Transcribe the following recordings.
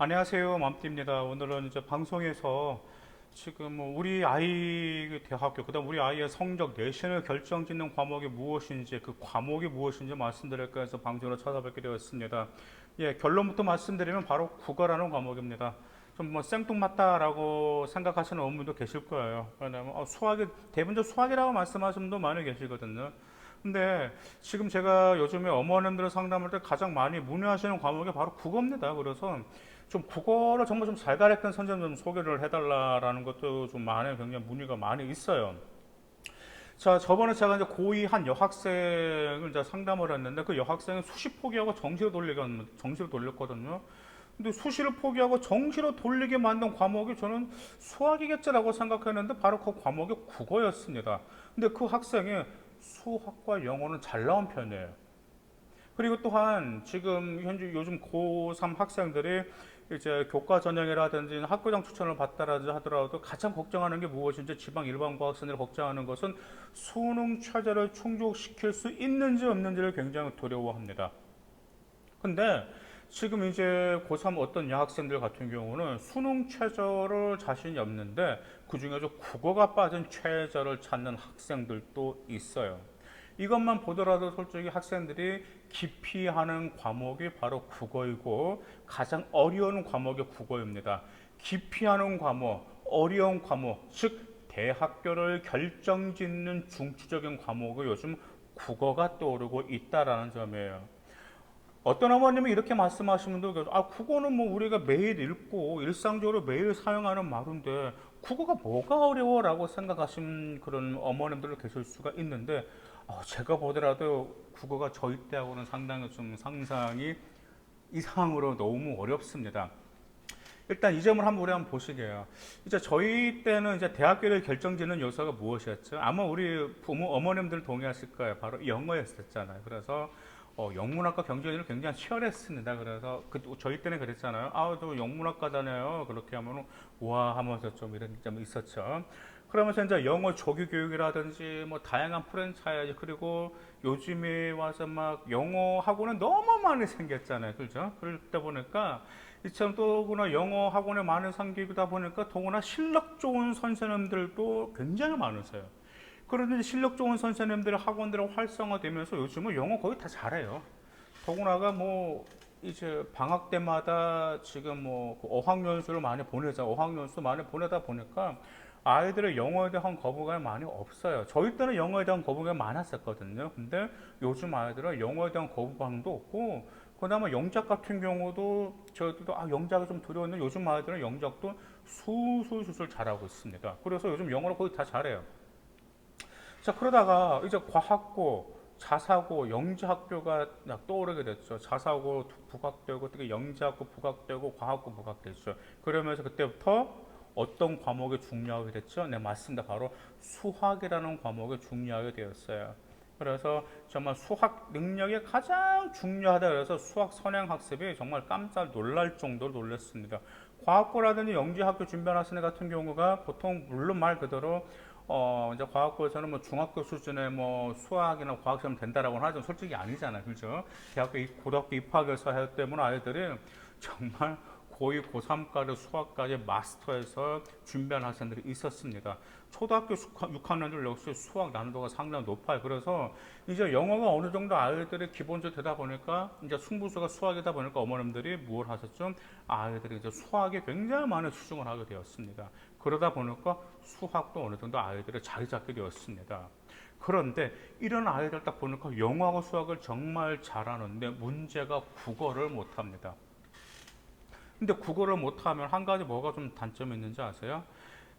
안녕하세요, 맘띠입니다. 오늘은 이제 방송에서 지금 뭐 우리 아이 대학교, 그다음 우리 아이의 성적 내신을 결정짓는 과목이 무엇인지, 그 과목이 무엇인지 말씀드릴까 해서 방송으로 찾아뵙게 되었습니다. 예, 결론부터 말씀드리면 바로 국어라는 과목입니다. 좀 뭐 생뚱맞다라고 생각하시는 어머님도 계실 거예요. 왜냐면 수학이 대부분 수학이라고 말씀하시는 분도 많이 계시거든요. 근데 지금 제가 요즘에 어머님들 상담할 때 가장 많이 문의하시는 과목이 바로 국어입니다. 그래서 좀 국어를 정말 좀 잘 가르치는 선생님 좀 소개를 해달라라는 것도 좀 많은 굉장히 문의가 많이 있어요. 자, 저번에 제가 이제 고2 한 여학생을 이제 상담을 했는데 그 여학생은 수시 포기하고 정시로 돌렸거든요. 근데 수시를 포기하고 정시로 돌리게 만든 과목이 저는 수학이겠지라고 생각했는데 바로 그 과목이 국어였습니다. 근데 그 학생이 수학과 영어는 잘 나온 편이에요. 그리고 또한 지금 현재 요즘 고3 학생들이 이제 교과 전형이라든지 학교장 추천을 받다라든지 하더라도 가장 걱정하는 게 무엇인지 지방 일반고 학생들이 걱정하는 것은 수능 최저를 충족시킬 수 있는지 없는지를 굉장히 두려워합니다. 근데 지금 이제 고3 어떤 여학생들 같은 경우는 수능 최저를 자신이 없는데 그 중에서 국어가 빠진 최저를 찾는 학생들도 있어요. 이것만 보더라도 솔직히 학생들이 기피하는 과목이 바로 국어이고 가장 어려운 과목이 국어입니다. 기피하는 과목, 어려운 과목, 즉 대학교를 결정짓는 중추적인 과목이 요즘 국어가 떠오르고 있다라는 점이에요. 어떤 어머님이 이렇게 말씀하시면 국어는 뭐 우리가 매일 읽고 일상적으로 매일 사용하는 말인데 국어가 뭐가 어려워라고 생각하시는 그런 어머님들 계실 수가 있는데 제가 보더라도 국어가 저희 때하고는 상당히 좀 상상이 이상으로 너무 어렵습니다. 일단 이 점을 한번 우리 한번 보시게요. 이제 저희 때는 이제 대학교를 결정짓는 요소가 무엇이었죠? 아마 우리 부모 어머님들 동의하실 거예요. 바로 영어였었잖아요. 그래서 영문학과 경쟁률이 굉장히 치열했습니다. 그래서 저희 때는 그랬잖아요. 또 영문학과잖아요. 그렇게 하면 와 하면서 좀 이런 점이 있었죠. 그러면서 이제 영어 조기 교육이라든지 뭐 다양한 프랜차이즈 그리고 요즘에 와서 막 영어 학원은 너무 많이 생겼잖아요. 그렇죠? 그럴 때 보니까 이처럼 또구나 영어 학원에 많은 생기다 보니까 더구나 실력 좋은 선생님들도 굉장히 많으세요. 그런데 실력 좋은 선생님들 학원들이 활성화되면서 요즘은 영어 거의 다 잘해요. 더구나가 뭐 이제 방학 때마다 지금 뭐 어학연수를 많이 보내자 어학연수 많이 보내다 보니까 아이들의 영어에 대한 거부감이 많이 없어요. 저희 때는 영어에 대한 거부감이 많았었거든요. 근데 요즘 아이들은 영어에 대한 거부감도 없고 그다음에 영작 같은 경우도 저희들도 영작이 좀 두려웠는데 요즘 아이들은 영작도 술술술 잘하고 있습니다. 그래서 요즘 영어를 거의 다 잘해요. 자, 그러다가 이제 과학고, 자사고, 영재학교가 떠오르게 됐죠. 자사고 부각되고, 어떻게 영재학고 부각되고, 과학고 부각됐죠. 그러면서 그때부터 어떤 과목이 중요하게 됐죠? 네, 맞습니다. 바로 수학이라는 과목이 중요하게 되었어요. 그래서 정말 수학 능력이 가장 중요하다 그래서 수학 선행 학습이 정말 깜짝 놀랄 정도로 놀랐습니다. 과학고라든지 영재학교 준비하는 학생 같은 경우가 보통 물론 말 그대로 이제 과학고에서는 뭐 중학교 수준의 뭐 수학이나 과학 시험 된다라고는 하지만 솔직히 아니잖아요. 그죠? 고등학교 입학해서 하기 때문에 아이들이 정말 고2, 고3까지 수학까지 마스터해서 준비하는 학생들이 있었습니다. 초등학교 6학년들 역시 수학 난이도가 상당히 높아요. 그래서 이제 영어가 어느 정도 아이들이 기본적으로 되다 보니까 이제 승부수가 수학이다 보니까 어머님들이 뭘 하셨죠? 아이들이 이제 수학에 굉장히 많은 치중을 하게 되었습니다. 그러다 보니까 수학도 어느 정도 아이들이 자리 잡게 되었습니다. 그런데 이런 아이들 딱 보니까 영어하고 수학을 정말 잘하는데 문제가 국어를 못합니다. 근데 국어를 못하면 한 가지 뭐가 좀 단점이 있는지 아세요?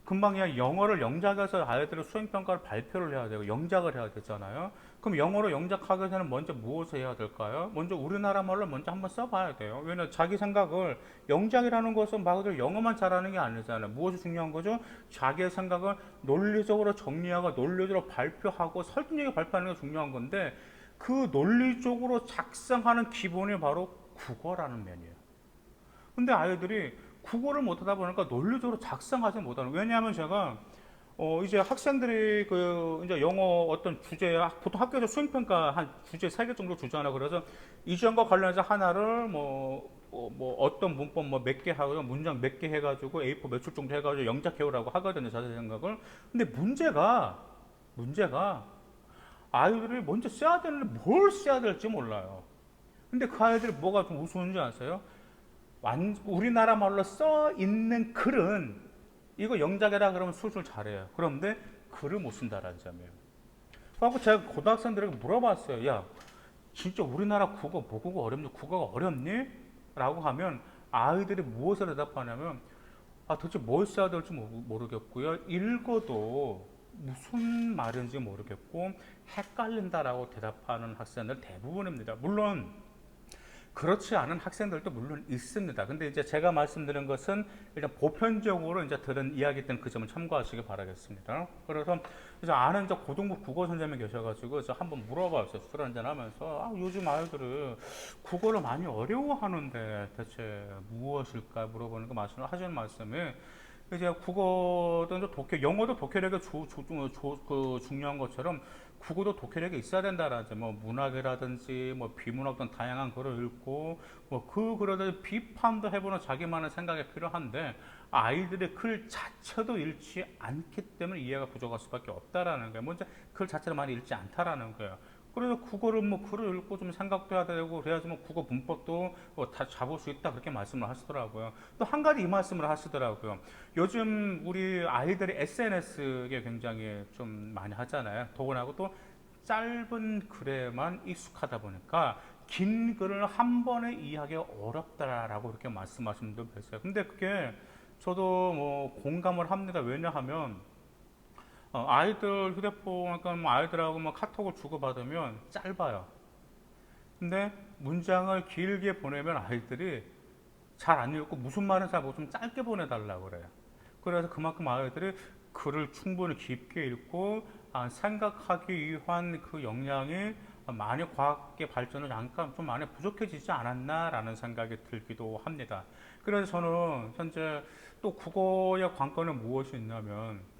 금방이야 영어를 영작해서 아이들의 수행평가를 발표를 해야 되고 영작을 해야 되잖아요. 그럼 영어로 영작하기 전에 먼저 무엇을 해야 될까요? 먼저 우리나라 말로 먼저 한번 써봐야 돼요. 왜냐면 자기 생각을 영작이라는 것은 말 그대로 영어만 잘하는 게 아니잖아요. 무엇이 중요한 거죠? 자기의 생각을 논리적으로 정리하고 논리적으로 발표하고 설득력이 발표하는 게 중요한 건데 그 논리적으로 작성하는 기본이 바로 국어라는 면이에요. 근데 아이들이 국어를 못하다 보니까 논리적으로 작성하지 못하는. 왜냐하면 제가 이제 학생들이 그 이제 영어 어떤 주제 보통 학교에서 수행평가 한 주제 3개 정도 주잖아요. 그래서 이 점과 관련해서 하나를 뭐 뭐 어떤 문법 뭐 몇 개 하고 문장 몇 개 해가지고 A4 몇 줄 정도 해가지고 영작 해오라고 하거든요. 자세 생각을. 근데 문제가 아이들이 먼저 써야 되는데 뭘 써야 될지 몰라요. 근데 그 아이들이 뭐가 좀 우스운지 아세요? 우리나라 말로 써 있는 글은 이거 영작이라 그러면 술술 잘해요. 그런데 글을 못 쓴다라는 점이에요. 그래서 제가 고등학생들에게 물어봤어요. 야, 진짜 우리나라 국어, 모국어 어렵니? 국어가 어렵니? 라고 하면 아이들이 무엇을 대답하냐면 도대체 뭘 써야 될지 모르겠고요. 읽어도 무슨 말인지 모르겠고 헷갈린다라고 대답하는 학생들 대부분입니다. 물론 그렇지 않은 학생들도 물론 있습니다. 근데 이제 제가 말씀드린 것은 일단 보편적으로 이제 들은 이야기 때는 그 점을 참고하시기 바라겠습니다. 그래서 이제 아는 이제 고등부 국어 선생님이 계셔가지고 저 한번 물어봤어요. 술 한잔 하면서 요즘 아이들은 국어를 많이 어려워하는데 대체 무엇일까 물어보는 거 하시는 말씀이 이제 국어도 이제 영어도 독해력이 중요한 것처럼 국어도 독해력이 있어야 된다라지 뭐 문학이라든지 뭐 비문학 등 다양한 글을 읽고 뭐 그 글에 대해 비판도 해보는 자기만의 생각이 필요한데 아이들의 글 자체도 읽지 않기 때문에 이해가 부족할 수밖에 없다라는 거예요. 먼저 글 자체를 많이 읽지 않다라는 거예요. 그래서 국어를 뭐 글을 읽고 좀 생각도 해야 되고 그래야지 뭐 국어 문법도 다 잡을 수 있다 그렇게 말씀을 하시더라고요. 또 한 가지 이 말씀을 하시더라고요. 요즘 우리 아이들이 SNS에 굉장히 좀 많이 하잖아요. 더군다나 또 짧은 글에만 익숙하다 보니까 긴 글을 한 번에 이해하기가 어렵다라고 그렇게 말씀하시는 분도 계세요. 근데 그게 저도 뭐 공감을 합니다. 왜냐하면 아이들 휴대폰, 그러니까 뭐 아이들하고 뭐 카톡을 주고받으면 짧아요. 근데 문장을 길게 보내면 아이들이 잘 안 읽고 무슨 말인지 잘 모르고 좀 짧게 보내달라고 그래요. 그래서 그만큼 아이들이 글을 충분히 깊게 읽고 생각하기 위한 그 역량이 많이 과학의 발전을 잠깐 좀 많이 부족해지지 않았나라는 생각이 들기도 합니다. 그래서 저는 현재 또 국어의 관건은 무엇이 있냐면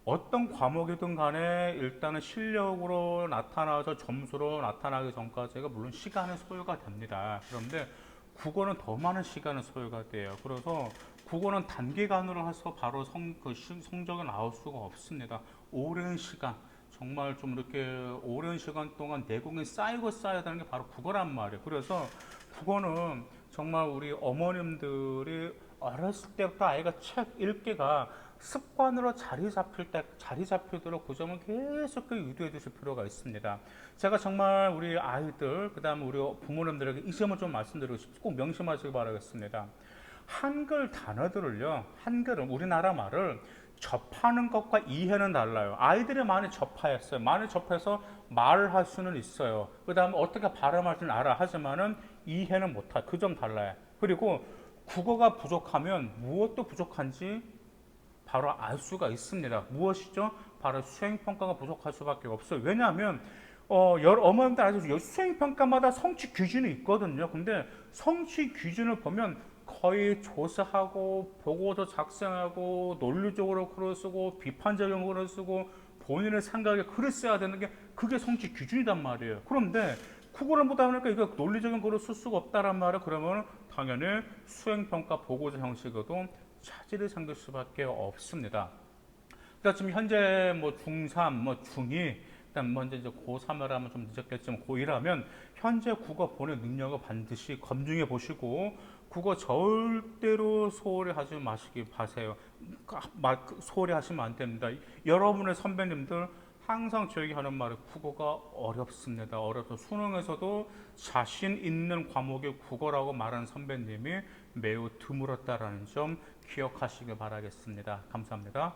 어떤 과목이든 간에 일단은 실력으로 나타나서 점수로 나타나기 전까지가 물론 시간의 소요가 됩니다. 그런데 국어는 더 많은 시간의 소요가 돼요. 그래서 국어는 단기간으로 해서 바로 성적이 나올 수가 없습니다. 오랜 시간, 정말 좀 이렇게 오랜 시간 동안 내공이 쌓이고 쌓여야 되는 게 바로 국어란 말이에요. 그래서 국어는 정말 우리 어머님들이 어렸을 때부터 아이가 책 읽기가 습관으로 자리 잡히도록 그 점을 계속 유도해 주실 필요가 있습니다. 제가 정말 우리 아이들, 그 다음에 우리 부모님들에게 이 점을 좀 말씀드리고 싶고 꼭 명심하시기 바라겠습니다. 한글 단어들을요, 한글은 우리나라 말을 접하는 것과 이해는 달라요. 아이들이 많이 접하였어요. 많이 접해서 말을 할 수는 있어요. 그 다음에 어떻게 발음할 줄 알아. 하지만은 이해는 못할. 그 점 달라요. 그리고 국어가 부족하면 무엇도 부족한지 바로 알 수가 있습니다. 무엇이죠? 바로 수행평가가 부족할 수밖에 없어요. 왜냐하면 여러 어머님들 아시죠? 수행평가마다 성취 기준이 있거든요. 근데 성취 기준을 보면 거의 조사하고 보고서 작성하고 논리적으로 글을 쓰고 비판적인 글을 쓰고 본인의 생각에 글을 써야 되는 게 그게 성취 기준이란 말이에요. 그런데 국어를 보다 보니까 이거 논리적인 글을 쓸 수가 없다란 말을 그러면 당연히 수행평가 보고서 형식으로도 차질이 생길 수밖에 없습니다. 그러니까 지금 현재 뭐 중3, 뭐 중2, 그다음 먼저 이제 고3을 하면 좀 늦었겠지만 고1하면 현재 국어 보는 능력을 반드시 검증해 보시고 국어 절대로 소홀히 하지 마시기 바세요. 소홀히 하시면 안 됩니다. 여러분의 선배님들 항상 저에게 하는 말이 국어가 어렵습니다. 어려서 수능에서도 자신 있는 과목이 국어라고 말하는 선배님이 매우 드물었다라는 점 기억하시길 바라겠습니다. 감사합니다.